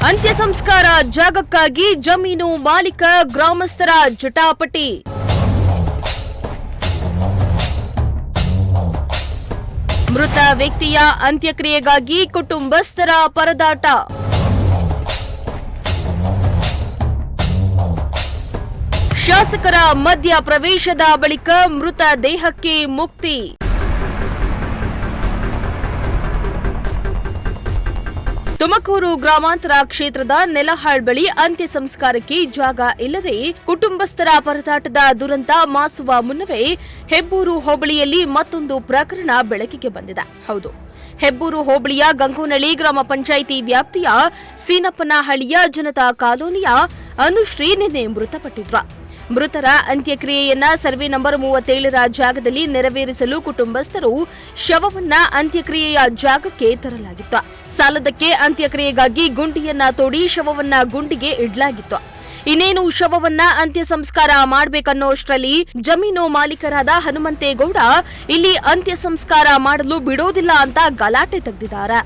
ಅಂತ್ಯ ಸಂಸ್ಕಾರ ಜಾಗಕ್ಕಾಗಿ ಜಮೀನು ಮಾಲೀಕ ಗ್ರಾಮಸ್ಥರ ಜಟಾಪಟಿ. ಮೃತ ವ್ಯಕ್ತಿಯ ಅಂತ್ಯಕ್ರಿಯೆಗಾಗಿ ಕುಟುಂಬಸ್ಥರ ಪರದಾಟ. ಶಾಸಕರ ಮಧ್ಯ ಪ್ರವೇಶದ ಬಳಿಕ ಮೃತ ದೇಹಕ್ಕೆ ಮುಕ್ತಿ. ತುಮಕೂರು ಗ್ರಾಮಾಂತರ ಕ್ಷೇತ್ರದ ನೆಲಹಾಳ್ ಬಳಿ ಅಂತ್ಯ ಸಂಸ್ಕಾರಕ್ಕೆ ಜಾಗ ಇಲ್ಲದೆ ಕುಟುಂಬಸ್ಥರ ಪರದಾಟದ ದುರಂತ ಮಾಸುವ ಮುನ್ನವೇ ಹೆಬ್ಬೂರು ಹೋಬಳಿಯಲ್ಲಿ ಮತ್ತೊಂದು ಪ್ರಕರಣ ಬೆಳಕಿಗೆ ಬಂದಿದೆ. ಹೌದು, ಹೆಬ್ಬೂರು ಹೋಬಳಿಯ ಗಂಗೋನಳ್ಳಿ ಗ್ರಾಮ ಪಂಚಾಯಿತಿ ವ್ಯಾಪ್ತಿಯ ಸೀನಪ್ಪನಹಳ್ಳಿಯ ಜನತಾ ಕಾಲೋನಿಯ ಅನುಶ್ರೀ ನಿನ್ನೆ ಮೃತಪಟ್ಟಿದ್ರು. ಮೃತರ ಅಂತ್ಯಕ್ರಿಯೆಯನ್ನ ಸರ್ವೆ ನಂಬರ್ 37ರ ಜಾಗದಲ್ಲಿ ನೆರವೇರಿಸಲು ಕುಟುಂಬಸ್ಥರು ಶವವನ್ನ ಅಂತ್ಯಕ್ರಿಯೆಯ ಜಾಗಕ್ಕೆ ತರಲಾಗಿತ್ತು. ಸಾಲದಕ್ಕೆ ಅಂತ್ಯಕ್ರಿಯೆಗಾಗಿ ಗುಂಡಿಯನ್ನ ತೋಡಿ ಶವವನ್ನ ಗುಂಡಿಗೆ ಇಡಲಾಗಿತ್ತು. ಇನ್ನೇನು ಶವವನ್ನ ಅಂತ್ಯ ಸಂಸ್ಕಾರ ಮಾಡಬೇಕನ್ನೋಷ್ಟರಲ್ಲಿ ಜಮೀನು ಮಾಲೀಕರಾದ ಹನುಮಂತೇಗೌಡ ಇಲ್ಲಿ ಅಂತ್ಯ ಸಂಸ್ಕಾರ ಮಾಡಲು ಬಿಡೋದಿಲ್ಲ ಅಂತ ಗಲಾಟೆ ತೆಗೆದಿದ್ದಾರೆ.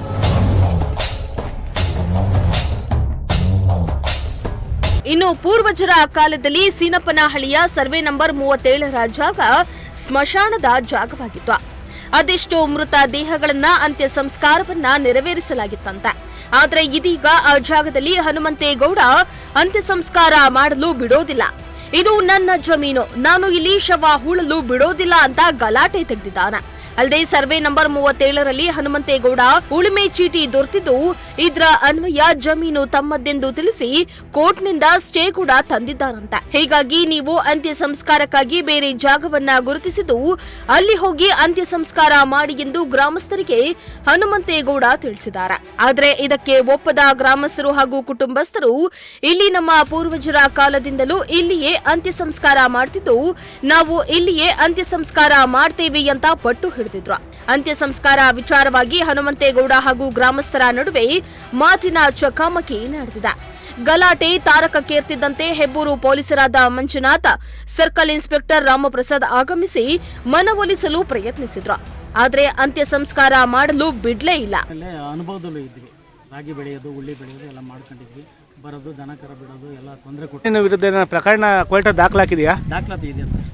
ಇನ್ನು ಪೂರ್ವಜರ ಕಾಲದಲ್ಲಿ ಸೀನಪ್ಪನಹಳ್ಳಿಯ ಸರ್ವೆ ನಂಬರ್ 37ರ ಜಾಗ ಸ್ಮಶಾನದ ಜಾಗವಾಗಿತ್ತು. ಅದೆಷ್ಟೋ ಮೃತ ದೇಹಗಳನ್ನ ಅಂತ್ಯ ಸಂಸ್ಕಾರವನ್ನ ನೆರವೇರಿಸಲಾಗಿತ್ತಂತೆ. ಆದರೆ ಇದೀಗ ಆ ಜಾಗದಲ್ಲಿ ಹನುಮಂತೇಗೌಡ ಅಂತ್ಯ ಸಂಸ್ಕಾರ ಮಾಡಲು ಬಿಡೋದಿಲ್ಲ, ಇದು ನನ್ನ ಜಮೀನು, ನಾನು ಇಲ್ಲಿ ಶವ ಹೂಳಲು ಬಿಡೋದಿಲ್ಲ ಅಂತ ಗಲಾಟೆ ತೆಗೆದಿದ್ದಾನೆ. ಅಲ್ಲದೆ ಸರ್ವೆ ನಂಬರ್ 37ರಲ್ಲಿ ಹನುಮಂತೇಗೌಡ ಉಳುಮೆ ಚೀಟಿ ದೊರೆತಿದ್ದು ಇದರ ಅನ್ವಯ ಜಮೀನು ತಮ್ಮದೆಂದು ತಿಳಿಸಿ ಕೋರ್ಟ್ನಿಂದ ಸ್ಟೇ ಕೂಡ ತಂದಿದ್ದಾರಂತೆ. ಹೀಗಾಗಿ ನೀವು ಅಂತ್ಯ ಸಂಸ್ಕಾರಕ್ಕಾಗಿ ಬೇರೆ ಜಾಗವನ್ನ ಗುರುತಿಸಿದ್ದು ಅಲ್ಲಿ ಹೋಗಿ ಅಂತ್ಯ ಸಂಸ್ಕಾರ ಮಾಡಿ ಎಂದು ಗ್ರಾಮಸ್ಥರಿಗೆ ಹನುಮಂತೇಗೌಡ ತಿಳಿಸಿದ್ದಾರೆ. ಆದರೆ ಇದಕ್ಕೆ ಒಪ್ಪದ ಗ್ರಾಮಸ್ಥರು ಹಾಗೂ ಕುಟುಂಬಸ್ಥರು ಇಲ್ಲಿ ನಮ್ಮ ಪೂರ್ವಜರ ಕಾಲದಿಂದಲೂ ಇಲ್ಲಿಯೇ ಅಂತ್ಯ ಸಂಸ್ಕಾರ ಮಾಡ್ತಿದ್ದು ನಾವು ಇಲ್ಲಿಯೇ ಅಂತ್ಯ ಸಂಸ್ಕಾರ ಮಾಡ್ತೇವೆ ಅಂತ ಪಟ್ಟು ಹಿಡಿದಿದ್ರು. ಅಂತ್ಯ ಸಂಸ್ಕಾರ ವಿಚಾರವಾಗಿ ಹನುಮಂತೇಗೌಡ ಹಾಗೂ ಗ್ರಾಮಸ್ಥರ ನಡುವೆ ಮಾತಿನ ಚಕಮಕಿ ನಡೆದಿದೆ. ಗಲಾಟೆ ತಾರಕಕ್ಕೇರ್ತಿದ್ದಂತೆ ಹೆಬ್ಬೂರು ಪೊಲೀಸರಾದ ಮಂಜುನಾಥ್, ಸರ್ಕಲ್ ಇನ್ಸ್ಪೆಕ್ಟರ್ ರಾಮಪ್ರಸಾದ್ ಆಗಮಿಸಿ ಮನವೊಲಿಸಲು ಪ್ರಯತ್ನಿಸಿದ್ರು. ಆದರೆ ಅಂತ್ಯ ಸಂಸ್ಕಾರ ಮಾಡಲು ಬಿಡ್ಲೇ ಇಲ್ಲ. ಅನುಭವದಲ್ಲೂ ಇದ್ವಿ, ರಾಗಿ ಬೆಳೆಯೋದು, ಉಳ್ಳಿ ಬೆಳೆಯೋದು ಎಲ್ಲ ಮಾಡ್ಕೊಂಡಿದ್ವಿ. ಬರೋದು, ದನ ಕರ ಬಿಡೋದು ಎಲ್ಲ ತೊಂದರೆ ಕೊಟ್ಟು ವಿರುದ್ಧ ಪ್ರಕರಣ ಕೋರ್ಟ್ ದಾಖಲಾಗಿದೆಯಾ? ದಾಖಲಾತಿ ಇದೆ ಸರ್.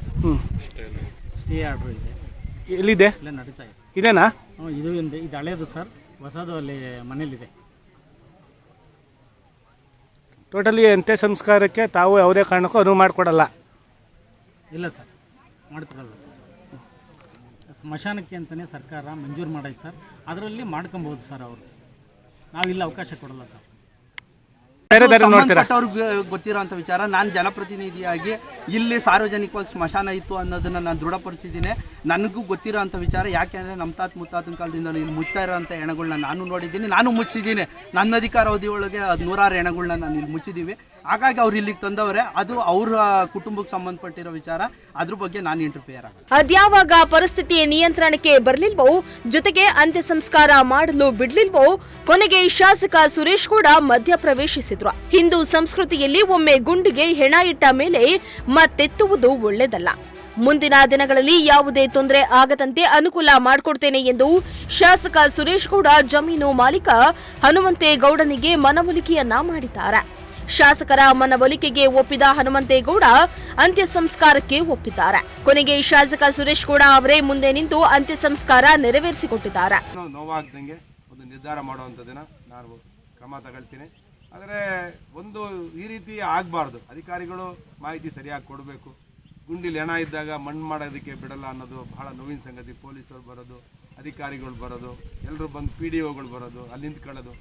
ಸ್ಟೇ ಆರ್ಡರ್ ಇದೆ. ಎಲ್ಲಿದೆ? ಎಲ್ಲ ನಡೀತಾ ಇದೆ. ಇದೇನಾ? ಇದು ಹಳೇದು ಸರ್, ಹೊಸದು ಅಲ್ಲಿ ಮನೇಲಿದೆ. ಟೋಟಲಿ ಅಂತ್ಯ ಸಂಸ್ಕಾರಕ್ಕೆ ತಾವು ಯಾವುದೇ ಕಾರಣಕ್ಕೂ ಅನುವು ಮಾಡಿಕೊಡಲ್ಲ? ಇಲ್ಲ ಸರ್, ಮಾಡಿಕೊಡಲ್ಲ ಸರ್. ಸ್ಮಶಾನಕ್ಕೆ ಅಂತಲೇ ಸರ್ಕಾರ ಮಂಜೂರು ಮಾಡೈತೆ ಸರ್, ಅದರಲ್ಲಿ ಮಾಡ್ಕೊಬೋದು ಸರ್. ಅವರು ನಾವಿಲ್ಲ ಅವಕಾಶ ಕೊಡಲ್ಲ ಸರ್. ಸಂಬಂಧಪಟ್ಟವ್ರಿಗೆ ಗೊತ್ತಿರೋಂಥ ವಿಚಾರ. ನಾನು ಜನಪ್ರತಿನಿಧಿಯಾಗಿ ಇಲ್ಲಿ ಸಾರ್ವಜನಿಕವಾಗಿ ಸ್ಮಶಾನ ಇತ್ತು ಅನ್ನೋದನ್ನ ನಾನು ದೃಢಪಡಿಸಿದ್ದೀನಿ. ನನಗೂ ಗೊತ್ತಿರೋ ಅಂಥ ವಿಚಾರ. ಯಾಕೆಂದರೆ ನಮ್ಮ ಮುತ್ತಾತನ ಕಾಲದಿಂದ ಇಲ್ಲಿ ಮುಚ್ತಾ ಇರೋಂಥ ಹೆಣಗಳನ್ನ ನಾನು ನೋಡಿದ್ದೀನಿ, ನಾನು ಮುಚ್ಚಿದ್ದೀನಿ. ನನ್ನ ಅಧಿಕಾರ ಅವಧಿ ಒಳಗೆ 100 ಹೆಣಗಳನ್ನ ನಾನು ಇಲ್ಲಿ ಮುಚ್ಚಿದ್ದೀವಿ. ಹಾಗಾಗಿ ಅವ್ರು ಇಲ್ಲಿಗೆ ತಂದವರೇ, ಅದು ಅವರ ಕುಟುಂಬಕ್ಕೆ ಸಂಬಂಧಪಟ್ಟಿರೋ ವಿಚಾರ. ಅದ್ರ ಬಗ್ಗೆ ನಾನು ಇಂಟರ್ಫಿಯರ್ ಆಗ ಅದ್ಯಾವಾಗ ಪರಿಸ್ಥಿತಿಯ ನಿಯಂತ್ರಣಕ್ಕೆ ಬರಲಿಲ್ವೋ, ಜೊತೆಗೆ ಅಂತ್ಯ ಸಂಸ್ಕಾರ ಮಾಡಲು ಬಿಡ್ಲಿಲ್ವೋ, ಕೊನೆಗೆ ಶಾಸಕ ಸುರೇಶ್ ಕೂಡ ಮಧ್ಯ ಪ್ರವೇಶಿಸಿದ್ರು. ಹಿಂದೂ ಸಂಸ್ಕೃತಿಯಲ್ಲಿ ಒಮ್ಮೆ ಗುಂಡಿಗೆ ಹೆಣ ಇಟ್ಟ ಮೇಲೆ ಮತ್ತೆತ್ತುವುದು ಒಳ್ಳೆಯದಲ್ಲ. ಮುಂದಿನ ದಿನಗಳಲ್ಲಿ ಯಾವುದೇ ತೊಂದರೆ ಆಗದಂತೆ ಅನುಕೂಲ ಮಾಡಿಕೊಡ್ತೇನೆ ಎಂದು ಶಾಸಕ ಸುರೇಶ್ ಗೌಡ ಜಮೀನು ಮಾಲೀಕ ಹನುಮಂತೇಗೌಡನಿಗೆ ಮನವೊಲಿಕೆಯನ್ನ ಮಾಡಿದ್ದಾರೆ. ಶಾಸಕರ ಮನವೊಲಿಕೆಗೆ ಒಪ್ಪಿದ ಹನುಮಂತೇಗೌಡ ಅಂತ್ಯ ಸಂಸ್ಕಾರಕ್ಕೆ ಒಪ್ಪಿದ್ದಾರೆ. ಕೊನೆಗೆ ಶಾಸಕ ಸುರೇಶ್ ಗೌಡ ಅವರೇ ಮುಂದೆ ನಿಂತು ಅಂತ್ಯ ಸಂಸ್ಕಾರ ನೆರವೇರಿಸಿಕೊಟ್ಟಿದ್ದಾರೆ. ನೋವಾಗ್ದಂಗೆ ಒಂದು ನಿರ್ಧಾರ ಮಾಡುವಂಥದ್ದನ್ನ ನಾನು ಕ್ರಮ ತಗೊಳ್ತೀನಿ. ಆದರೆ ಒಂದು ಈ ರೀತಿ ಆಗಬಾರ್ದು. ಅಧಿಕಾರಿಗಳು ಮಾಹಿತಿ ಸರಿಯಾಗಿ ಕೊಡಬೇಕು. ಗುಂಡಿಲಿ ಹೆಣ ಇದ್ದಾಗ ಮಣ್ಣು ಮಾಡೋದಕ್ಕೆ ಬಿಡಲ್ಲ ಅನ್ನೋದು ಬಹಳ ನೋವಿನ ಸಂಗತಿ. ಪೊಲೀಸರು ಬರೋದು, ಅಧಿಕಾರಿಗಳು ಬರೋದು, ಎಲ್ಲರೂ ಬಂದು PDOಗಳು ಬರೋದು, ಅಲ್ಲಿ ನಿಂತ್ಕೊಳ್ಳೋದು,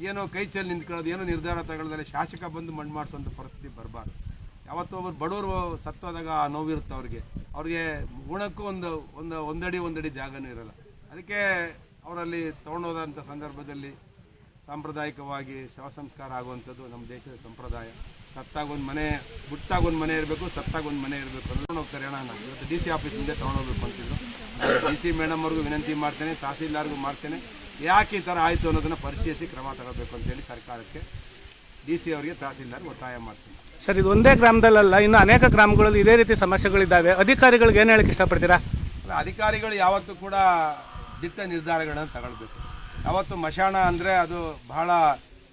ಏನೋ ಕೈ ಚೆಲ್ಲಿ ನಿಂತ್ಕೊಳ್ಳೋದು, ಏನೋ ನಿರ್ಧಾರ ತಗೊಳ್ಳೋದ್ರೆ ಶಾಸಕ ಬಂದು ಮಣ್ಣು ಮಾಡಿಸೋಂಥ ಪರಿಸ್ಥಿತಿ ಬರಬಾರ್ದು. ಯಾವತ್ತೂ ಒಬ್ಬರು ಬಡವರು ಸತ್ತೋದಾಗ ಆ ನೋವಿರುತ್ತೆ ಅವ್ರಿಗೆ ಗುಣಕ್ಕೂ ಒಂದಡಿ ಜಾಗನೂ ಇರಲ್ಲ. ಅದಕ್ಕೆ ಅವರಲ್ಲಿ ತೊಗೊಂಡೋದಂಥ ಸಂದರ್ಭದಲ್ಲಿ ಸಾಂಪ್ರದಾಯಿಕವಾಗಿ ಶವ ಸಂಸ್ಕಾರ ಆಗುವಂಥದ್ದು ನಮ್ಮ ದೇಶದ ಸಂಪ್ರದಾಯ. ಸತ್ತಾಗ ಒಂದು ಮನೆ, ಬಿಟ್ಟಾಗ ಒಂದು ಮನೆ ಇರಬೇಕು, ಸತ್ತಾಗ ಒಂದು ಮನೆ ಇರಬೇಕು ಅಂದ್ರೆ ಹೋಗ್ತಾರೆ. ನಾನು ಇವತ್ತು DC ಆಫೀಸ್ ಮುಂದೆ ತೊಗೊಂಡೋಗ್ಬೇಕು ಅಂತಿದ್ದು. DC ಮೇಡಮ್ ಅವ್ರಿಗೂ ವಿನಂತಿ ಮಾಡ್ತೇನೆ, ತಹಸೀಲ್ದಾರ್ಗೂ ಮಾಡ್ತೇನೆ, ಯಾಕೆ ಈ ಥರ ಆಯಿತು ಅನ್ನೋದನ್ನು ಪರಿಶೀಲಿಸಿ ಕ್ರಮ ತಗೋಬೇಕು ಅಂತೇಳಿ ಸರ್ಕಾರಕ್ಕೆ, DC ಅವರಿಗೆ, ತಹಸೀಲ್ದಾರ್ ಒತ್ತಾಯ ಮಾಡ್ತೀನಿ. ಸರ್, ಇದು ಒಂದೇ ಗ್ರಾಮದಲ್ಲ, ಇನ್ನು ಅನೇಕ ಗ್ರಾಮಗಳಲ್ಲಿ ಇದೇ ರೀತಿ ಸಮಸ್ಯೆಗಳಿದ್ದಾವೆ. ಅಧಿಕಾರಿಗಳಿಗೆ ಏನು ಹೇಳಕ್ಕೆ ಇಷ್ಟಪಡ್ತೀರಾ? ಅಧಿಕಾರಿಗಳು ಯಾವತ್ತೂ ಕೂಡ ದಿಟ್ಟ ನಿರ್ಧಾರಗಳನ್ನು ತಗೊಳ್ಬೇಕು. ಯಾವತ್ತು ಮಶಾಣ ಅಂದರೆ ಅದು ಬಹಳ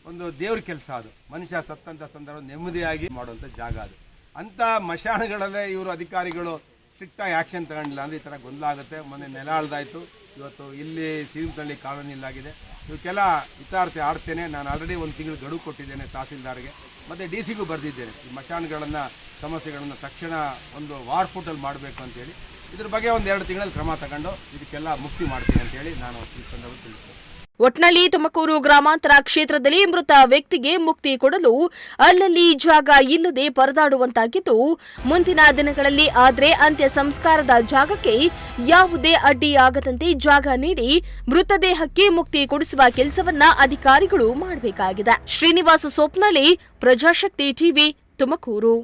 ಒಂದು ದೇವ್ರ ಕೆಲಸ ಅದು. ಮನುಷ್ಯ ಸತ್ತಂಥ ಸಂದರ್ಭ ನೆಮ್ಮದಿಯಾಗಿ ಮಾಡುವಂಥ ಜಾಗ ಅದು. ಅಂಥ ಮಶಾನಗಳಲ್ಲೇ ಇವರು ಅಧಿಕಾರಿಗಳು ಸ್ಟ್ರಿಕ್ಟಾಗಿ ಆ್ಯಕ್ಷನ್ ತಗೊಂಡಿಲ್ಲ ಅಂದರೆ ಈ ಥರ ಗೊಂದಲ ಆಗುತ್ತೆ. ಮೊನ್ನೆ ನೆಲ ಅಳ್ದಾಯಿತು, ಇವತ್ತು ಇಲ್ಲಿ ಸೀಮತಳ್ಳಿ ಕಾಲೋನಿಯಲ್ಲಾಗಿದೆ. ಇವಕ್ಕೆಲ್ಲ ಹಿತಾರ್ಥ ಆಡ್ತೇನೆ. ನಾನು ಆಲ್ರೆಡಿ 1 ತಿಂಗಳು ಗಡುವು ಕೊಟ್ಟಿದ್ದೇನೆ ತಹಸೀಲ್ದಾರ್ಗೆ, ಮತ್ತು ಡಿ ಸಿಗೂ ಬರೆದಿದ್ದೇನೆ. ಈ ಮಶಾನಗಳನ್ನು ಸಮಸ್ಯೆಗಳನ್ನು ತಕ್ಷಣ ಒಂದು ವಾರ್ ಫುಟಲ್ಲಿ ಮಾಡಬೇಕು ಅಂತೇಳಿ. ಇದ್ರ ಬಗ್ಗೆ 1-2 ತಿಂಗಳಲ್ಲಿ ಕ್ರಮ ತಗೊಂಡು ಇದಕ್ಕೆಲ್ಲ ಮುಕ್ತಿ ಮಾಡ್ತೀನಿ ಅಂತೇಳಿ ನಾನು ಈ ಸಂದರ್ಭ ತಿಳಿಸ್ತೇನೆ. ಒಟ್ನಲ್ಲಿ ತುಮಕೂರು ಗ್ರಾಮಾಂತರ ಕ್ಷೇತ್ರದಲ್ಲಿ ಮೃತ ವ್ಯಕ್ತಿಗೆ ಮುಕ್ತಿ ಕೊಡಲು ಅಲ್ಲಲ್ಲಿ ಜಾಗ ಇಲ್ಲದೆ ಪರದಾಡುವಂತಾಗಿದ್ದು, ಮುಂದಿನ ದಿನಗಳಲ್ಲಿ ಆದರೆ ಅಂತ್ಯ ಸಂಸ್ಕಾರದ ಜಾಗಕ್ಕೆ ಯಾವುದೇ ಅಡ್ಡಿಯಾಗದಂತೆ ಜಾಗ ನೀಡಿ ಮೃತದೇಹಕ್ಕೆ ಮುಕ್ತಿ ಕೊಡಿಸುವ ಕೆಲಸವನ್ನ ಅಧಿಕಾರಿಗಳು ಮಾಡಬೇಕಾಗಿದೆ. ಶ್ರೀನಿವಾಸ ಸೋಪ್ನಳ್ಳಿ, ಪ್ರಜಾಶಕ್ತಿ ಟಿವಿ, ತುಮಕೂರು.